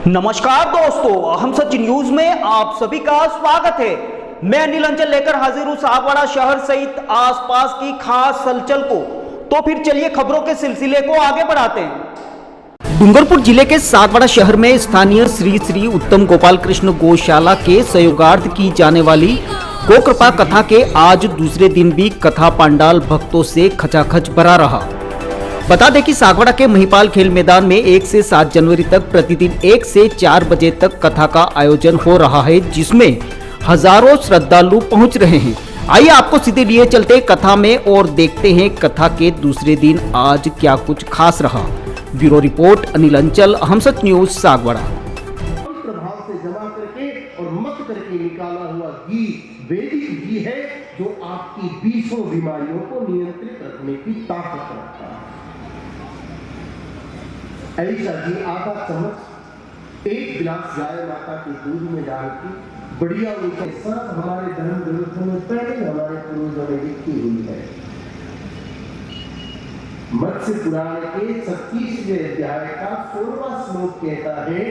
नमस्कार दोस्तों, हम सच न्यूज में आप सभी का स्वागत है। मैं अनिल अंचल लेकर हाजिर हूं सागवाड़ा शहर सहित आसपास की खास हलचल को। तो फिर चलिए खबरों के सिलसिले को आगे बढ़ाते हैं। डूंगरपुर जिले के सागवाड़ा शहर में स्थानीय श्री श्री उत्तम गोपाल कृष्ण गौशाला के सहयोगार्थ की जाने वाली गौ कृपा कथा के आज दूसरे दिन भी कथा पंडाल भक्तों से खचाखच भरा रहा। बता दें कि सागवाड़ा के महिपाल खेल मैदान में 1 से 7 जनवरी तक प्रतिदिन 1 से 4 बजे तक कथा का आयोजन हो रहा है, जिसमें हजारों श्रद्धालु पहुंच रहे हैं। आइए आपको सीधे लिए चलते कथा में और देखते हैं कथा के दूसरे दिन आज क्या कुछ खास रहा। ब्यूरो रिपोर्ट अनिल अंचल, हम सच न्यूज सागवाड़ा। प्रभाव से जमा करके और मत करके निकाला हुआ घी वैदिक घी है, जो आपकी 20 बीमारियों को नियंत्रित रखने की ताकत रखता है। ऐसा घी आधा चम्मच 1 गिलास गाय माता के दूध में डाल के बढ़िया उनका सब हमारे धर्म ग्रंथों में पहले हमारे पूर्वजों ने लिखी हुई है। मत्स्य पुराण के 36वें अध्याय का 16वां श्लोक कहता है,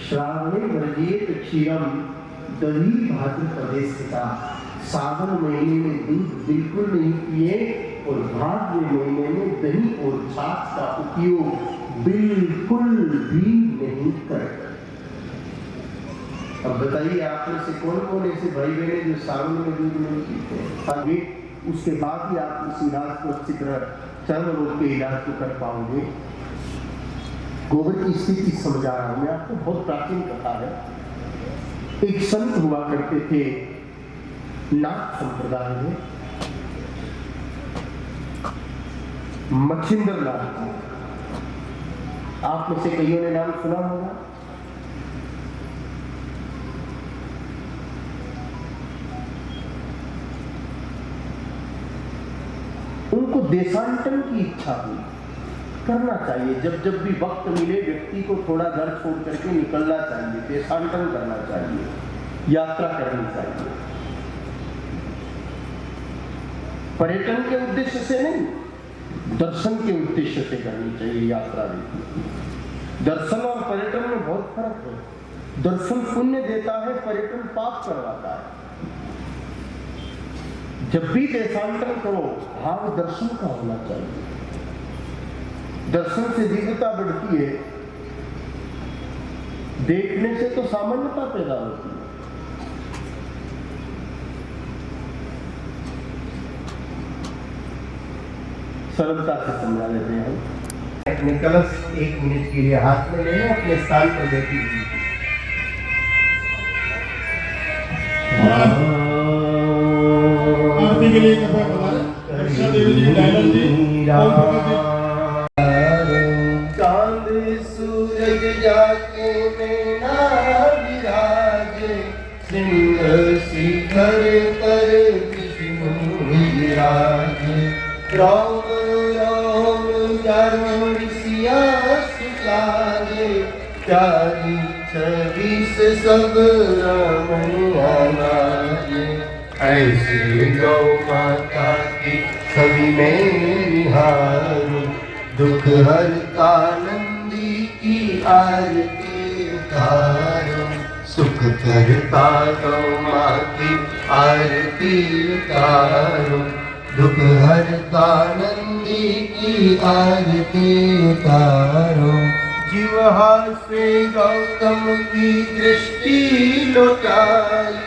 श्रावणे वर्जेत क्षीरम दही भाद्रपदे स्थिता। सावन महीने में दूध बिल्कुल नहीं पिए और भाद्र महीने में दही और छाछ का उपयोग बिल्कुल भी नहीं करें। अब बताइए आप में से कौन कौन ऐसे भाई बहन जो सावन में दूध नहीं पीते हैं? आगे उसके बाद ही आप इस इलाज को अच्छी तरह चर्म रोग के इलाज को कर पाओगे। गोबर की स्थिति समझा रहा हूं मैं आपको, बहुत प्राचीन कथा है। एक संत हुआ करते थे नाथ संप्रदाय में, मच्छिंद्र नाथ। आप में से कईयों ने नाम सुना होगा। उनको देशांतरण की इच्छा हुई। करना चाहिए, जब जब भी वक्त मिले व्यक्ति को थोड़ा घर छोड़ करके निकलना चाहिए, देशांतरण करना चाहिए, यात्रा करनी चाहिए। पर्यटन के उद्देश्य से नहीं, दर्शन के उद्देश्य से करनी चाहिए यात्रा। दर्शन और पर्यटन में बहुत फर्क है। दर्शन पुण्य देता है, पर्यटन पाप करवाता है। जब भी देशांतरण करो भाव दर्शन का होना चाहिए। दर्शन से दिव्यता बढ़ती है, देखने से तो सामान्यता पैदा होती है। सरलता से समझा लेते हैं हम। अपने कलश 1 मिनट के लिए हाथ में लेना, अपने स्थान पर बैठी हुई। आरती के लिए चांद सूरज जाके नैना विराजे, सिंह शिखर पर विष्णु विराजे। राम राम चारों ऋषिया सुचारे, 426 सब रमणिया नाचे। ऐसी गौ माता की सभी में निहारो, दुख हरता नंदी की आरती उतारो। सुख करता गौ माँ की आरती उतारो, दुख हरता नंदी की आरती उतारो। जिह्वा से गौतम की दृष्टि लौटाई,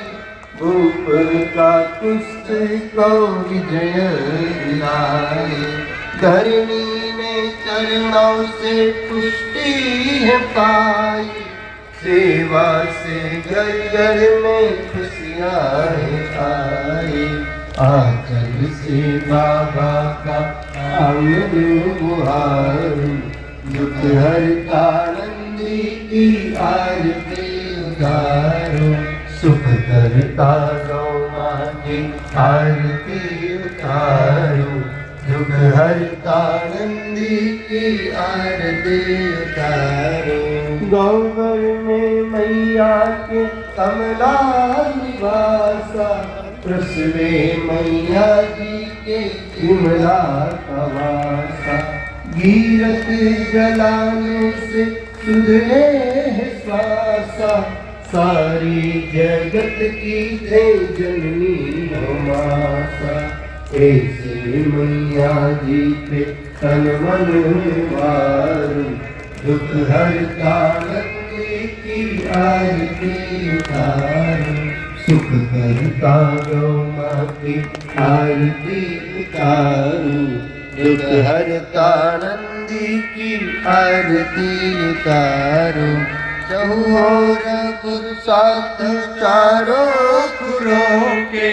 भूप का तुष्ट को विजय दिलाई। धरणी ने चरणों से पुष्टि है पाई, सेवा से घर घर में खुशियाँ आई। आंचल से बाबा का अमृत बुहारो, दुख हरता नंदी की आरती उतारो। सुख करता गौ माँ की आरती उतारो, दुख हरता नंदी की आरती उतारो। गौवर में मैया के कमला निवासा, प्रसवे मैया जी के विमला का वासा। गीरत जलाने से सुधरे है श्वासा सारी जगत की थे जननी हो माता। ऐसे मैया जी पे तन मन वारू दुख हरता नंदी की आरती उतारू। सुख करता गौ माँ की आरती उतारू दुख हरता नंदी की आरती उतारू। चहुओर पुरुषार्थ चारों खुरों के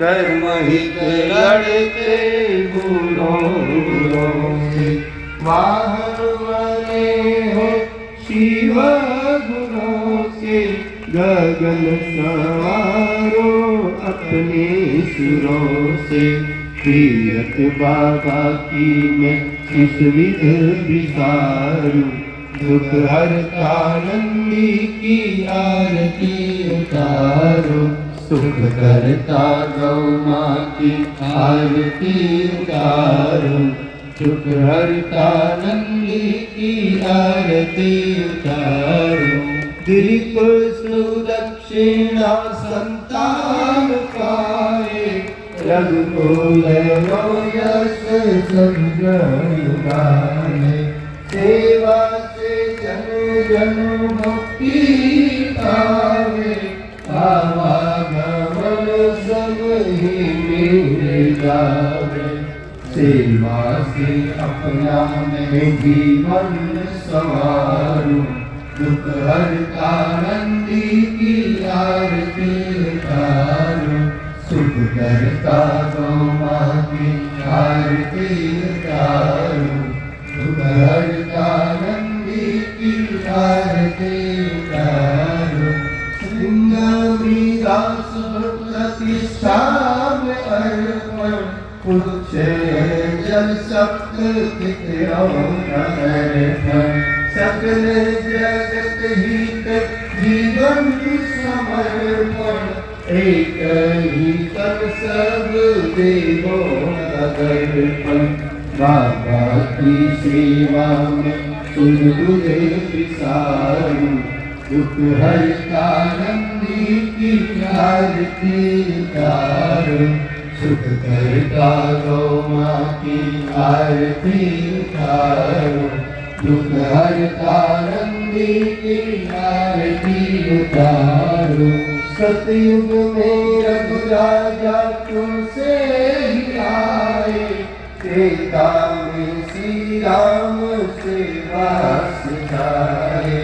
धर्म हित लड़ते बूढ़ों से। वाहन बने हो शिव गुणों के गगन सवारो अपने सुरों से। प्रियत बाबा की मैं किस विध विसारू दुख हरता नंदी की आरती उतारो। सुख करता गौ माँ की आरती उतारो सुख हरता नंदी की आरती उतारो। दिलीप सुदक्षिणा संतान पाए रघुकुल यश संजन गाए। सेवा से जन जन मुक्ति पावे आवागमन सब ही मिल जावे। सेवा से अपना मैं जीवन संवारूं दुख हरता नंदी की आरती उतारूं। सुख करता गौ माँ की आरती उतारूं दुख हरता नंदी की आरती उतारूं। सिंह प्रतिष्ठा में अर्पण पुरुष जल सप्त सकल जगत हित जीवन समर्पण। एक ही तन सब देवों का दर्पण। बाबा की सेवा में सुरगुले विसारू दुख हरता नंदी की आरती उतारो। सुख करता गौ माँ की आरती उतारो दुख हरता नंदी की आरती उतारो। सतयुग में रघुराजा तुमसे ही आए त्रेता में श्री राम सेवा सिखाए।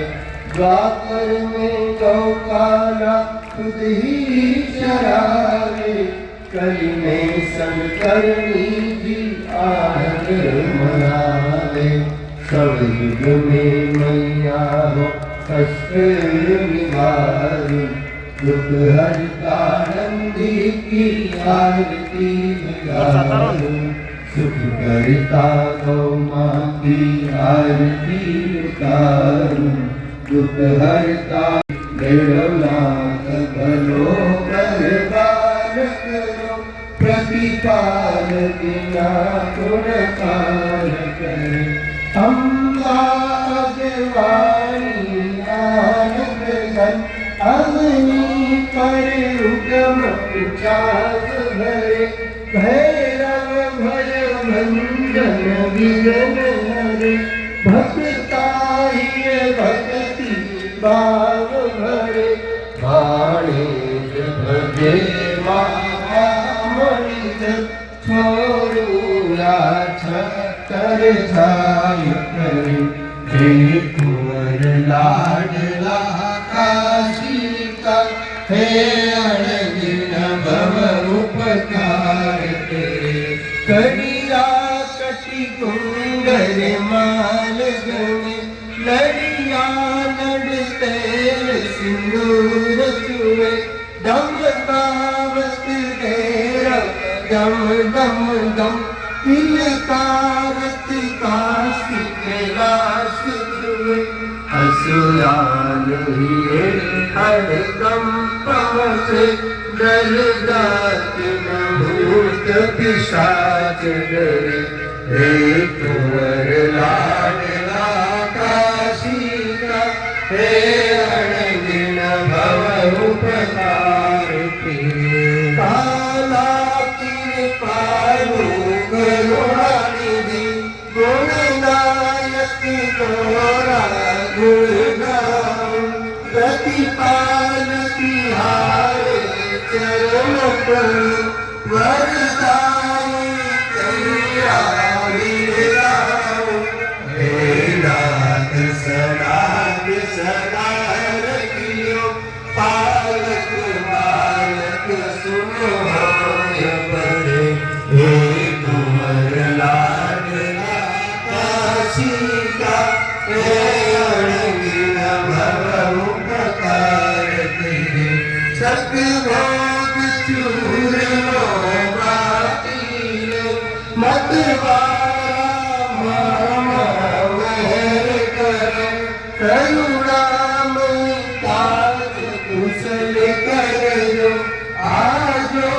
द्वापर में गौकाला खुद ही चराए कली में संकरणी जी आहट मनावे। सब युग में मैया हो कष्ट निवारी दुख हरता नंदी की आरती उतारो। सुख करता गौ माँ की आरती उतारो दुख हरता। गैरनाथ भलो करबार करो प्रतिपाल बिना गुणकार करे। अम्बा अगवानी नानक गण अग्नि पर उगम उचास भरे। भैरव भय भंजन विघ्न हरे भक्ताय भक्ति भाव भरे। बाणेश भजे महामणिज छोड़ूला छतर छाय करे। हे कुंवर लाडला काशी का हे अणगिन भव उपकार तेरे। करिया कटि कुंडल माल गणे लड़िया लड़ते सिंदूर चुए। दम दावत तेरा दम दम दम तिलकारत काशी कैलाश छुए। असुरान हिए हरदम पहुँचे डर जात न भूत पिशाच डरे। हे कुंवर लाडला काशी का तोरा गुणगान प्रतिपाल तिहारे चरण पर वरदाई कैया विराम हे नाथ सनाथ सदा रखियो पालक बालक सुनो होय परे हे कुंवर लाडला काशिका हे अड़गिन भव उपकार तेरे सतभोग चूरमा बाटीले मतवारा मामा वहर करे करुणामय काज कुशल करो आजो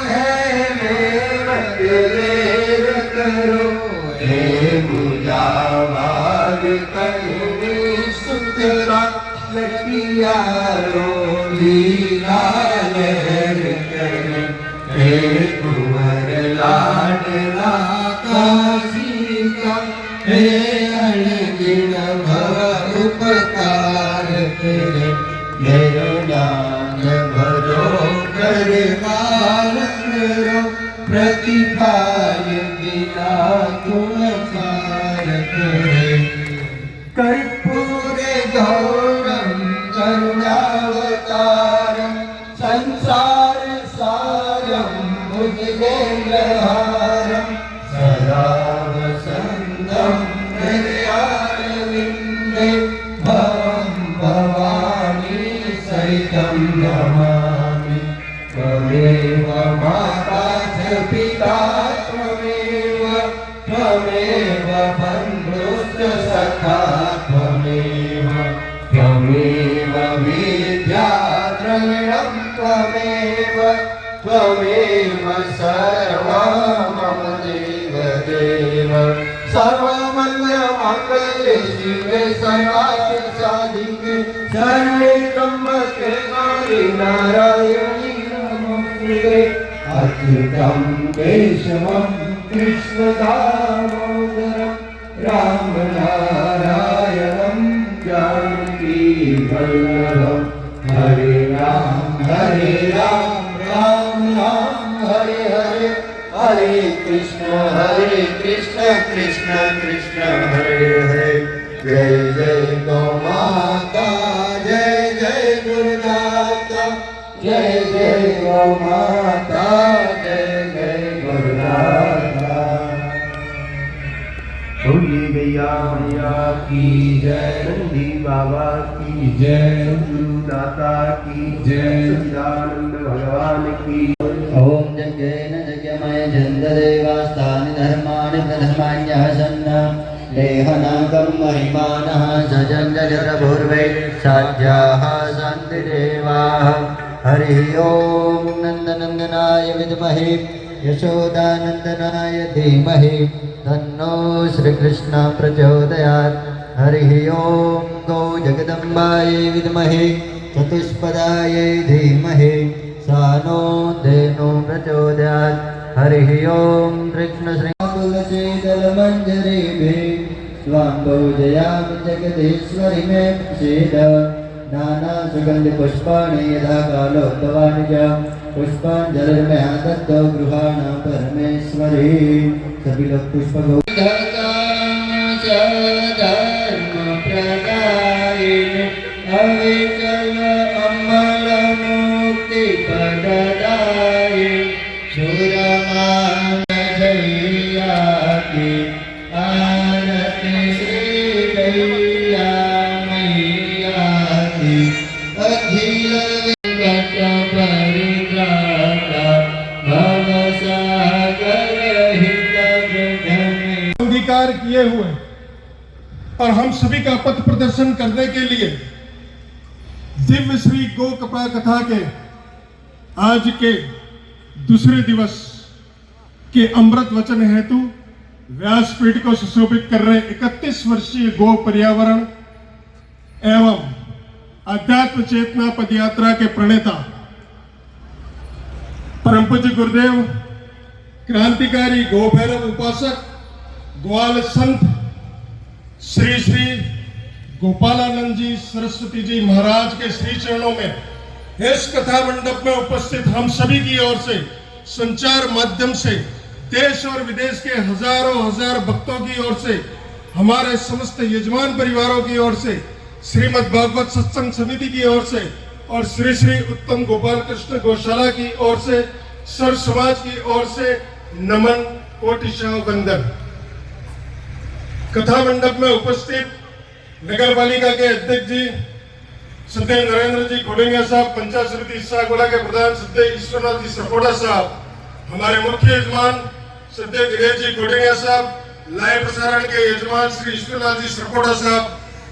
है मेवत लेर करो हे मुजावार कहीं सुतरा लटियारो लीला लहर करे हे कुंवर लाडला काशी का हे अड़गिन भव उपकार करे मेरो नाम भरो कर करो प्रतिभाय बिना गुण सार करे कर्पूरे गौरम करुणावतारम संसार सारम भुजगेन्द्रहारम सदा वसंतम हृदयारविन्दे भवं भवानी सहितं नमामि त्वमेव माता च पिता त्वमेव बन्धुश्च सखा त्वमेव विद्या द्रविणं त्वमेव सर्वं मम देव सर्वमङ्गलमाङ्गल्ये शिवे सर्वार्थसाधिके शरण्ये त्र्यम्बके गौरी नारायणी नमोस्तुते अच्युतं केशवं कृष्णदामोदरं रामनारायणं जानकी वल्लभं हरे राम राम राम हरे हरे हरे कृष्ण कृष्ण कृष्ण हरे हरे जय जय गौ माता जय जय गुरुदाता जय जय गौ माता जय जय गुरुदाता बोलिए गैया मैया की जय नंदी बाबा की जय गुरुदाता की जय सच्चिदानंद भगवान की ओम यज्ञेन यज्ञमय जन्ददेवास्तानि धर्माणि प्रथमान्यः सन्न लेहनाकं महिमानः सजन्यजरभूर्वै साध्याः सन्ति देवाः हरिः ओम नन्दनन्दनाय विद्महे यशोदानन्दनाय धीमहि तन्नो श्रीकृष्ण प्रचोदयात् हरिः ओम गौ जगदम्बायै विद्महे चतुष्पदायै धीमहि सानो धेनो प्रचोदयात् हरिः ओम कृष्ण श्री तुलसीदलमञ्जरीभिः स्वां पूजयामि जगदीश्वरि मे प्रसीद नानासुगन्धिपुष्पाणि यथा कालोद्भवानि च पुष्पाञ्जलिर्मया दत्तो गृहाण परमेश्वरी सभी लोग पुष्प धर्म प्रदायिनि अविचल अमल मुक्ति पददायि सुरमान जैया की आरती श्री गैया मैया की अखिल विगत परित्राता भवसागर हित में अंगीकार किए हुए और हम सभी का पथ प्रदर्शन करने के लिए दिव्य श्री गो कपड़ा कथा के आज के दूसरे दिवस के अमृत वचन हेतु व्यासपीठ को सुशोभित कर रहे 31 वर्षीय गो पर्यावरण एवं अध्यात्म चेतना पदयात्रा के प्रणेता परम पूज्य गुरुदेव क्रांतिकारी गो भैरव उपासक ग्वाल संत श्री श्री गोपालानंद जी सरस्वती जी महाराज के श्री चरणों में इस कथा मंडप में उपस्थित हम सभी की ओर से संचार माध्यम से देश और विदेश के हजारों हजार भक्तों की ओर से हमारे समस्त यजमान परिवारों की ओर से श्रीमद् भागवत सत्संग समिति की ओर से और श्री श्री उत्तम गोपाल कृष्ण गौशाला की ओर से सर्व समाज की ओर से नमन कोटिशः वंदन। कथा मंडप में उपस्थित नगर पालिका के अध्यक्ष जी श्रद्धेय नरेंद्र जी घोड़िया साहब, पंचायत समिति सागवाड़ा के प्रधान श्रद्धेय ईश्वरनाथ जी सरपोड़ा साहब, हमारे मुख्य यजमान श्रद्धेय दिनेश जी घोड़िया साहब, लाइव प्रसारण के यजमान श्री ईश्वरनाथ जी सरपोड़ा साहब,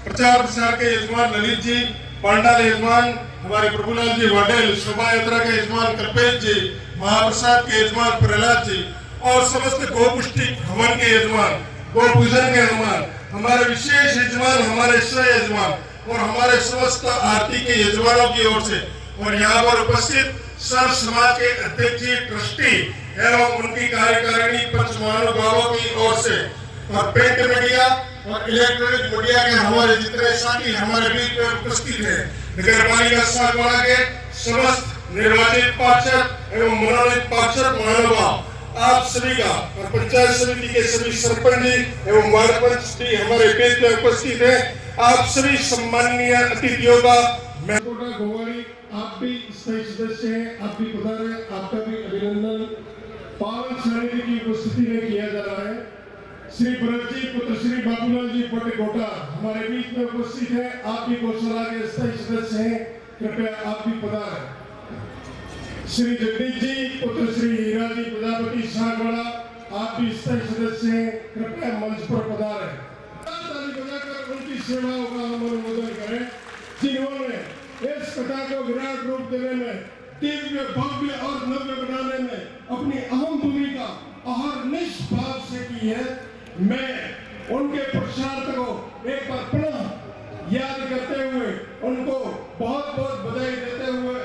प्रचार प्रसार के यजमान ललित जी, पांडाल यजमान हमारे प्रभुलाल जी वाडेल, शोभा यात्रा के यजमान कल्पेश जी, महाप्रसाद के यजमान प्रहलाद जी और समस्त गोपुष्टि हवन के यजमान, गो पूजन के यजमान, हमारे विशेष यजमान, हमारे सह यजमान और हमारे समस्त आरती के यजमानों की ओर से और यहाँ पर उपस्थित सर्व समाज के अध्यक्ष जी, ट्रस्टी एवं उनकी कार्यकारिणी पंच महानुभावों की ओर से और प्रिंट मीडिया और इलेक्ट्रॉनिक मीडिया के हमारे जितने साथी हमारे बीच में उपस्थित हैं, नगर पालिका सागवाड़ा के समस्त निर्वाचित पार्षद एवं मनोनीत पार्षद महानुभाव, आप सभी का और पंचायत समिति के सभी सरपंच जी एवं वार्ड पंच भी हमारे बीच में उपस्थित हैं, आप सभी सम्माननीय अतिथियों का मैं गोवाड़ी, आप भी स्थायी सदस्य हैं, आप भी पधारे, आपका भी अभिनंदन पावन सानिध्य की उपस्थिति में किया जा रहा है। श्री भरत जी पुत्र श्री बाबूलाल जी पटेकोटा हमारे बीच में उपस्थित है, आप भी गौशाला के स्थायी सदस्य हैं, कृपया आप भी पधारें। श्री जगदीश जी पुत्र श्री हीरा जी प्रजापति सागवाड़ा, आप भी स्थायी सदस्य हैं, कृपया मंच पर पधारें। ताली बजाकर उनकी सेवाओं का हम अनुमोदन करें जिन्होंने इस कथा को विराट रूप देने में, दिव्य भव्य और नव्य बनाने में अपनी अहम भूमिका अहर्निश भाव से की है। मैं उनके पुरुषार्थ को एक बार पुनः याद करते हुए उनको बहुत बहुत बधाई देते हुए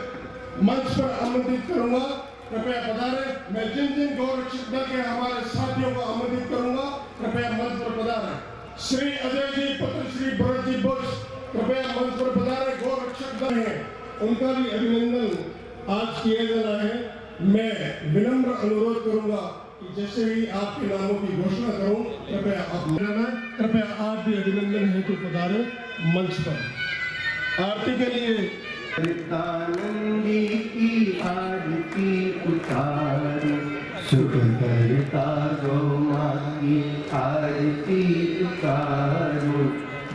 मंच पर आमंत्रित करूंगा, कृपया पधारें। मैं जिन जिन गौरक्षक दल के हमारे साथियों को आमंत्रित करूंगा, कृपया मंच पर पधारें। श्री अजय जी पुत्र श्री भरत जी बुश, कृपया मंच पर पधारें। गौरक्षक दल हैं, उनका भी अभिनंदन आज किया जा रहा है। मैं विनम्र अनुरोध करूंगा कि जैसे ही आपके नामों की घोषणा करूं, कृपया आप भी अभिनंदन हेतु पधारें मंच पर। आरती के लिए करतानंदी की आरती उतारो, सुख करता गो माँ की आरती उतारो,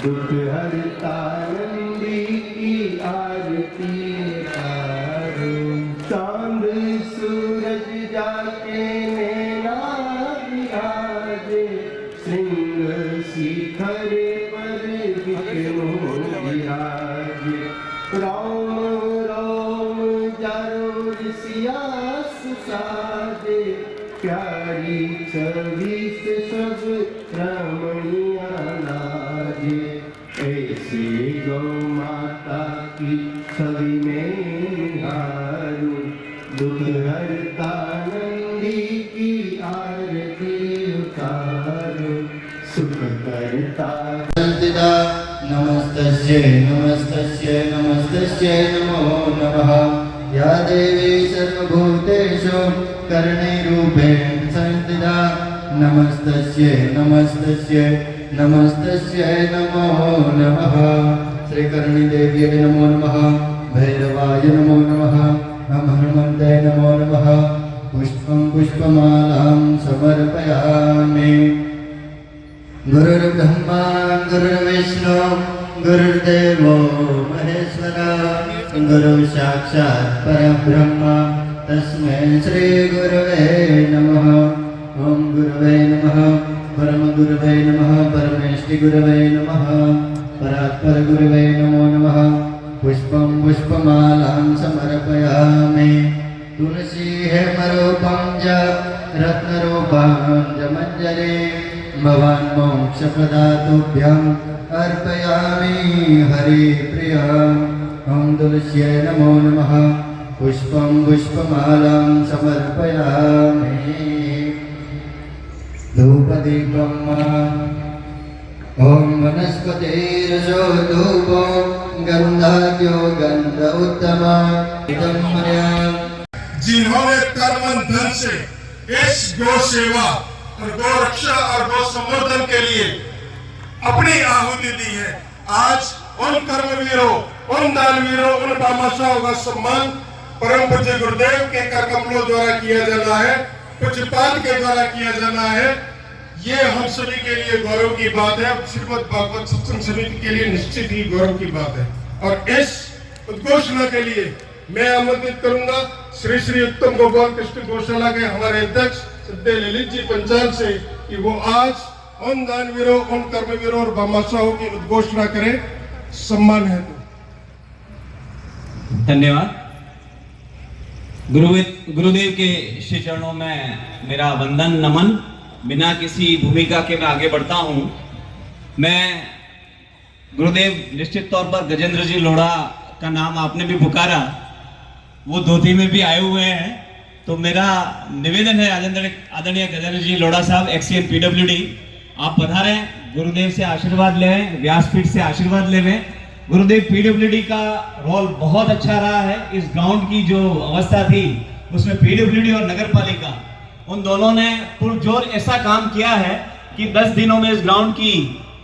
दुख हरता नंदी की आरती उतारो। चांद सूरज जाके नैना विराजे, श्रृंग शिखर पर विष्णु विराजे। राम राम जरूर सिया सुसाजे, प्यारी छवि से सब रमणिया लागे। ऐसी गौ माता की छवि में निहारूं, दुख हरता नंदी की आरती उतारो, सुख करता नमस्तस्यै नमस्तस्यै नमस्तस्यै नमो नमः। या देवी सर्वभूतेषु करुणैरूपेण संस्थिता, नमस्तस्यै नमस्तस्यै नमस्तस्यै नमो नमः। श्री करुणी देव्यै नमो नमः, भैरवाय नमो नमः, नम हनुमन्ते नमो नमः। पुष्पं पुष्पमालां समर्पयामि। गुरुर्ब्रह्मा गुरुर्विष्णु गुरुर्देवो महेश्वर, गुरु साक्षात् परब्रह्म तस्मै श्री गुरवे नमः। ओम गुरवे नमः, परम गुरवे नमः, परमेष्टि गुरवे नमः, परात्पर गुरवे नमो नमः। पुष्पं पुष्पमालां समर्पयामि। तुलसी हेमरूपं च रत्नरूपं च मञ्जरी, भवान् मोक्षप्रदातुभ्यम् अर्पयामि हरि प्रिय। ओम तुलस्यै नमो नमः। पुष्पं पुष्पमालां समर्पयामि। धूपदीपं ॐ वनस्पतिरजो धूपो गन्धाद्यो गन्ध उत्तमा इदं मर्याम्। जिन्होंने कर्म धन से इस गौ सेवा और गौ रक्षा और गौ संवर्धन के लिए अपनी आहुति दी है, आज उन कर्मवीरों, उन दानवीरों, उन भामाशाहों का सम्मान परम पूज्य गुरुदेव के कर कमलों द्वारा किया जाना है, पूज्यपाद के द्वारा किया जाना है। ये हम सभी के लिए गौरव की बात है। श्रीमद् भागवत सत्संग समिति के लिए निश्चित ही गौरव की बात है। और इस उद्घोषणा के लिए मैं आमंत्रित करूंगा श्री श्री उत्तम भगवान कृष्ण गौशाला के हमारे अध्यक्ष श्रद्धेय ललित जी पंचाल से कि वो आज उन दानवीरों, उन कर्मवीरों और भामाशाहों की उद्घोषणा करें सम्मान हेतु। धन्यवाद। गुरुदेव के श्री चरणों में मेरा वंदन नमन। बिना किसी भूमिका के मैं आगे बढ़ता हूं। मैं गुरुदेव निश्चित तौर पर गजेंद्र जी लोढ़ा का नाम आपने भी पुकारा, वो धोती में भी आए हुए हैं, तो मेरा निवेदन है आदरणीय गजेंद्र जी लोढ़ा साहब, एक्सीएन पीडब्ल्यूडी, आप पधारें, गुरुदेव से आशीर्वाद लें, व्यासपीठ से आशीर्वाद लें। गुरुदेव पीडब्ल्यूडी का रोल बहुत अच्छा रहा है। इस ग्राउंड की जो अवस्था थी उसमें पीडब्ल्यूडी और नगर पालिका उन दोनों ने पुरजोर ऐसा काम किया है कि 10 दिनों में इस ग्राउंड की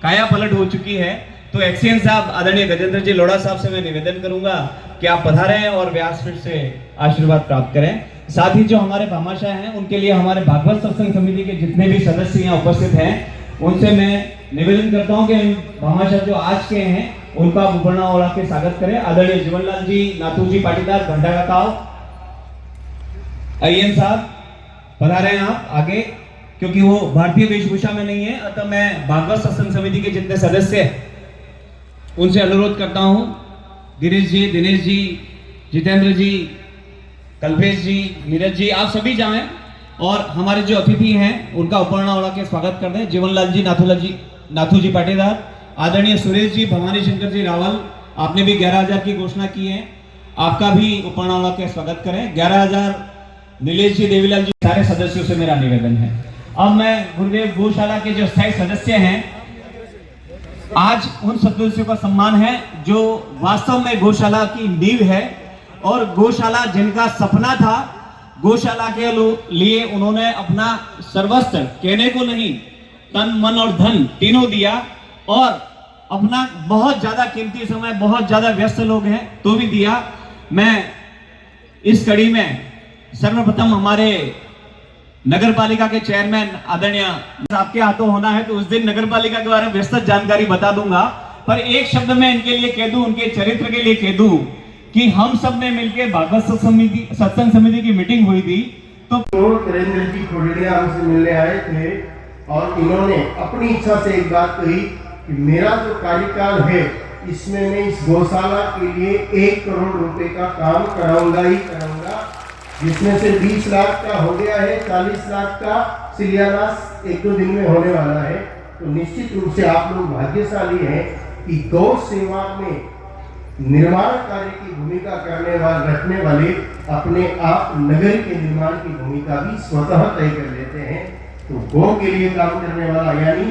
काया पलट हो चुकी है। तो एक्सीएन साहब, आदरणीय गजेंद्र जी लोढ़ा साहब से मैं निवेदन करूंगा कि आप पधारें और व्यासपीठ से आशीर्वाद प्राप्त करें। साथ ही जो हमारे भामाशाह हैं उनके लिए हमारे भागवत सत्संग समिति के जितने भी सदस्य यहाँ उपस्थित हैं उनसे मैं निवेदन करता हूँ कि भामाशाह जो आज के हैं उनका उपरना ओढ़ा के स्वागत करें। आदरणीय जीवनलाल जी, नाथू जी पाटीदार, घंटा काकाओ, अय्यन साहब पधारे हैं आप आगे, क्योंकि वो भारतीय वेशभूषा में नहीं है, अतः मैं भागवत सत्संग समिति के जितने सदस्य हैं उनसे अनुरोध करता हूं, गिरीश जी, दिनेश जी, जितेंद्र जी, कल्पेश जी, नीरज जी, आप सभी जाएं और हमारे जो अतिथि हैं उनका उपरना ओढ़ा के स्वागत कर दें। जीवनलाल जी, नाथू जी पाटीदार, आदरणीय सुरेश जी, भवानी शंकर जी रावल, आपने भी 11,000 की घोषणा की है, आपका भी उपरना ओढ़ा के स्वागत करें। 11,000 नीलेश जी, देवीलाल जी, सारे सदस्यों से मेरा निवेदन है। अब मैं गुरुदेव गौशाला के जो स्थायी सदस्य हैं, आज उन सदस्यों का सम्मान है जो वास्तव में गौशाला की नींव है और गौशाला जिनका सपना था, गौशाला के लिए उन्होंने अपना सर्वस्व, कहने को नहीं, तन मन और धन तीनों दिया और अपना बहुत ज्यादा कीमती समय, बहुत ज्यादा व्यस्त लोग हैं तो भी दिया। मैं इस कड़ी में सर्वप्रथम हमारे नगर पालिका के चेयरमैन आदरणीय आपके हाथों होना है तो उस दिन नगर पालिका के बारे में विस्तृत जानकारी बता दूंगा, पर एक शब्द में इनके लिए कह दूं, उनके चरित्र के लिए कह दूं कि हम सब ने मिलकर भागवत सत्संग समिति की मीटिंग हुई थी तो नरेंद्र जी खोड़िया हमसे मिलने आए थे और इन्होंने अपनी इच्छा से एक बात कही कि मेरा जो कार्यकाल है इसमें मैं इस गौशाला के लिए 1 करोड़ रुपए का काम कराऊंगा ही कराऊंगा, जिसमें से 20 लाख का हो गया है, 40 लाख का शिलान्यास 1-2 दिन में होने वाला है। तो निश्चित रूप से आप लोग भाग्यशाली हैं कि गौ सेवा में निर्माण कार्य की भूमिका रखने वाले अपने आप नगर के निर्माण की भूमिका भी स्वतः तय कर लेते हैं। तो गौ के लिए काम करने वाला, यानी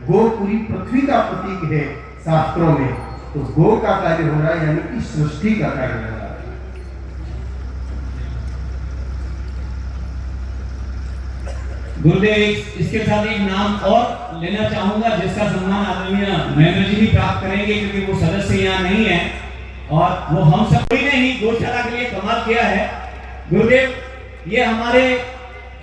गौ पूरी पृथ्वी का प्रतीक है शास्त्रों में, तो गौ का कार्य हो रहा है, यानी कि सृष्टि का कार्य हो रहा है। गुरुदेव, इसके साथ एक नाम और लेना चाहूंगा जिसका सम्मान आदरणीय महेंद्र जी भी प्राप्त करेंगे, क्योंकि वो सदस्य यहाँ नहीं है और वो हम सब ने ही गौशाला के लिए कमाल किया है। गुरुदेव, ये हमारे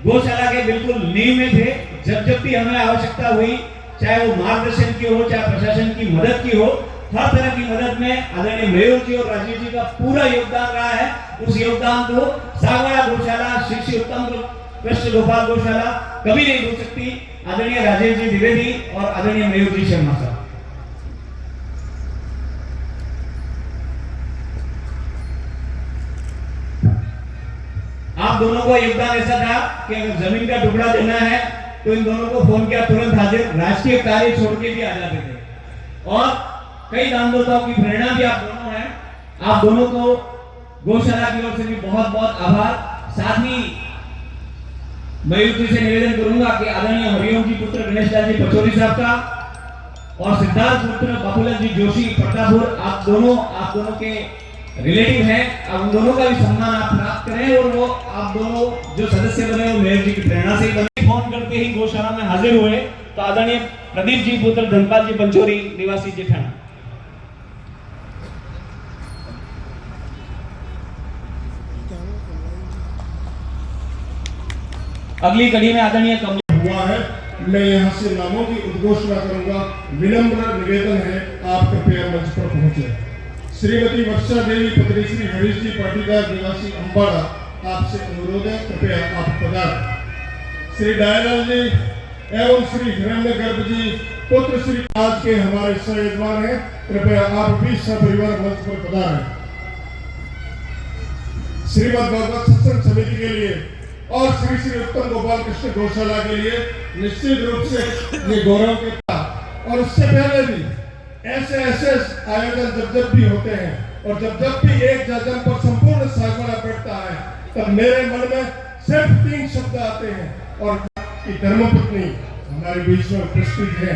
गौशाला के बिल्कुल नींव में थे। जब भी हमें आवश्यकता हुई, चाहे वो मार्गदर्शन की हो, चाहे प्रशासन की मदद की हो, हर तरह की मदद में आदरणीय मयूर जी और राजीव जी का पूरा योगदान रहा है। उस योगदान को सागवाड़ा गौशाला, श्री उत्तम कृष्ण गोपाल गौशाला कभी नहीं भूल सकती। आदरणीय राजीव जी द्विवेदी और आदरणीय मयूर जी शर्मा साहब, आप दोनों को योगदान ऐसा था कि अगर जमीन का टुकड़ा देना है तो इन दोनों को फोन किया, तुरंत हाजिर, राष्ट्रीय कार्य छोड़ के भी आ जाते थे। और कई दानदाताओं की प्रेरणा भी आप दोनों हैं। आप दोनों को गौशाला की ओर से भी बहुत बहुत आभार। साथ ही मयूर जी से निवेदन करूंगा कि आदरणीय हरिओम जी पुत्र गणेश लाल जी पचौरी साहब का और सिद्धार्थ मित्र बाबूलाल जी जोशी प्रतापपुर, आप दोनों के रिलेटिव हैं। अब उन दोनों का भी सम्मान आप प्राप्त करें और वो आप दोनों जो सदस्य बने वो मेयर जी की प्रेरणा से ही बने। फोन करते ही गौशाला में हाजिर हुए तो आदरणीय प्रदीप जी पुत्र धनपाल जी पंचोरी निवासी जेठाना। अगली कड़ी में आदरणीय कमल हुआ है। मैं यहाँ से नामों की उद्घोषणा करूंगा। विनम्र निवेदन है, आप कृपया मंच पर पहुंचे। श्रीमती वर्षा देवी पत्नी श्री हरीश जी पाटीदार निवासी अंबाड़ा, आपसे अनुरोध है, कृपया आप पधारें। श्री दयालाल जी एवं श्री हिरण्य गर्भ जी पुत्र श्री आज के हमारे सहयजमान हैं, कृपया आप भी सपरिवार मंच पर पधारें। श्रीमद् भागवत सत्संग समिति के लिए और श्री श्री उत्तम गोपाल कृष्ण गौशाला के लिए निश्चित रूप से ये गौरव के साथ, और उससे पहले भी ऐसे आयोजन जब भी होते हैं और जब भी एक जगह पर संपूर्ण सागवाड़ा बैठता है, तब मेरे मन में सिर्फ 3 शब्द आते हैं, और की धर्मपत्नी हमारे बीच में उपस्थित है।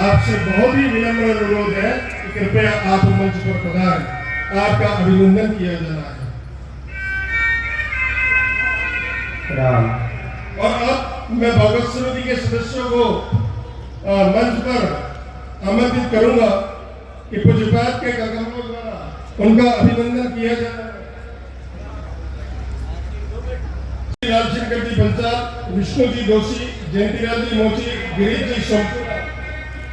आपसे बहुत ही विनम्र अनुरोध है कि कृपया आप मंच पर पधारें, आपका अभिनंदन किया जाना है। और अब मैं भागवत समिति के सदस्यों को मंच पर आमंत्रित करूंगा कि पूज्यपाद के कदमों द्वारा उनका अभिनंदन किया जाए। लालशंकर जी पंचाल, विष्णु जी दोषी, जयंतीलाल जी मोची, गिरीश जी सोमपुरा,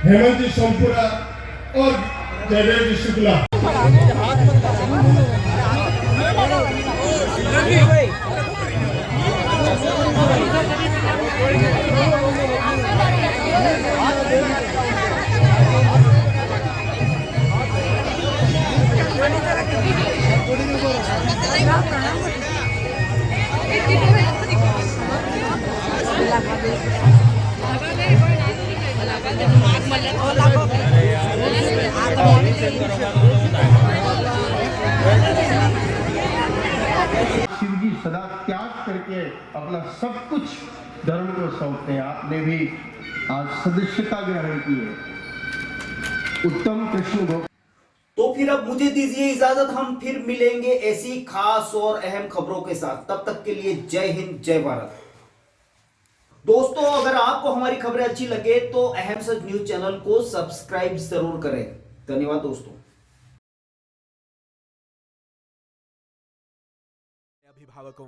हेमंत जी सोमपुरा और जयदेव जी शुक्ला। शिव जी सदा त्याग करके अपना सब कुछ धर्म को सौंपते हैं। आपने भी आज सदस्यता ग्रहण की है। उत्तम कृष्ण गोपाल। तो फिर अब मुझे दीजिए इजाजत, हम फिर मिलेंगे ऐसी खास और अहम खबरों के साथ। तब तक के लिए जय हिंद, जय भारत। दोस्तों, अगर आपको हमारी खबरें अच्छी लगे तो अहम सच न्यूज चैनल को सब्सक्राइब जरूर करें। धन्यवाद दोस्तों। अभिभावकों,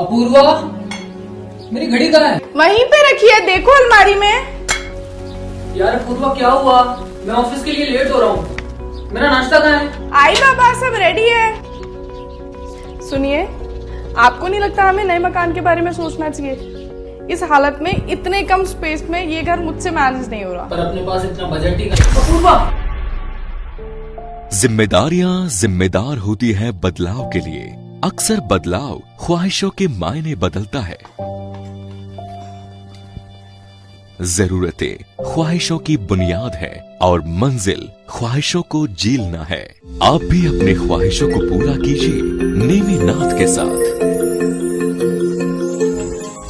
अपूर्वा, मेरी घड़ी कहाँ है? वहीं पे रखी है, देखो अलमारी में। यार अपूर्वा, क्या हुआ? मैं ऑफिस के लिए लेट हो रहा हूँ। मेरा नाश्ता कहाँ है? आई बाबा, सब रेडी है। सुनिए, आपको नहीं लगता हमें नए मकान के बारे में सोचना चाहिए? इस हालत में इतने कम स्पेस में ये घर मुझसे मैनेज नहीं हो रहा। पर अपने पास इतना बजट ही नहीं। अपूर्वा, जिम्मेदारियां जिम्मेदार होती है बदलाव के लिए। अक्सर बदलाव ख्वाहिशों के मायने बदलता है। जरूरतें ख्वाहिशों की बुनियाद है और मंजिल ख्वाहिशों को जीलना है। आप भी अपने ख्वाहिशों को पूरा कीजिए नेमीनाथ के साथ।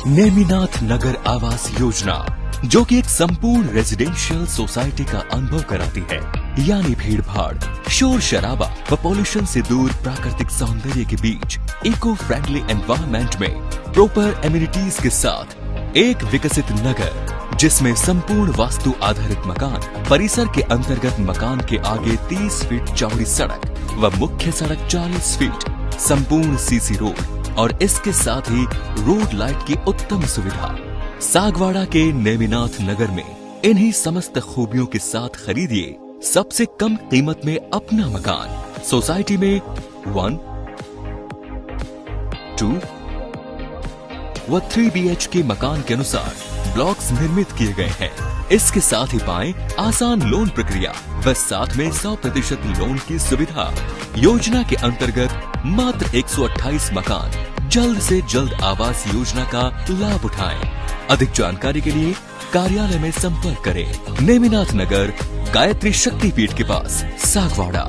नेमीनाथ नगर आवास योजना जो कि एक संपूर्ण रेजिडेंशियल सोसाइटी का अनुभव कराती है। यानी भीड़ भाड़, शोर शराबा व पॉल्यूशन से दूर प्राकृतिक सौंदर्य के बीच इको फ्रेंडली एनवायरनमेंट में प्रॉपर एमिनिटीज के साथ एक विकसित नगर, जिसमें संपूर्ण वास्तु आधारित मकान, परिसर के अंतर्गत मकान के आगे 30 फीट चौड़ी सड़क व मुख्य सड़क 40 फीट, संपूर्ण सीसी रोड और इसके साथ ही रोड लाइट की उत्तम सुविधा। सागवाड़ा के नेमिनाथ नगर में इन्हीं समस्त खूबियों के साथ खरीदिए सबसे कम कीमत में अपना मकान। सोसाइटी में 1, 2 व 3 BHK मकान के अनुसार ब्लॉक्स निर्मित किए गए हैं। इसके साथ ही पाएं आसान लोन प्रक्रिया व साथ में 100% लोन की सुविधा। योजना के अंतर्गत मात्र 128 मकान जल्द से जल्द आवास योजना का लाभ उठाएं। अधिक जानकारी के लिए कार्यालय में संपर्क करें। नेमिनाथ नगर, गायत्री शक्तिपीठ के पास, सागवाड़ा।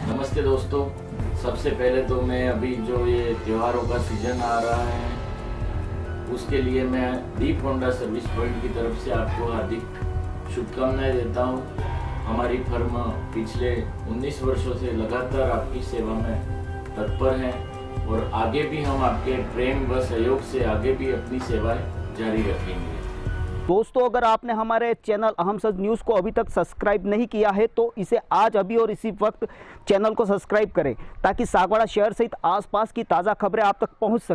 नमस्ते दोस्तों, सबसे पहले तो मैं अभी जो ये त्योहारों का सीजन आ रहा है उसके लिए मैं दीप होंडा सर्विस पॉइंट की तरफ से आपको हार्दिक शुभकामनाएं देता हूं। हमारी फर्म पिछले 19 वर्षों से लगातार आपकी सेवा में तत्पर है और आगे भी हम आपके प्रेम व सहयोग से आगे भी अपनी सेवाएं जारी रखेंगे। दोस्तों, अगर आपने हमारे चैनल अहम सच न्यूज़ को अभी तक सब्सक्राइब नहीं किया है तो इसे आज अभी और इसी वक्त चैनल को सब्सक्राइब करें ताकि सागवाड़ा शहर सहित आसपास की ताज़ा खबरें आप तक पहुंच सके।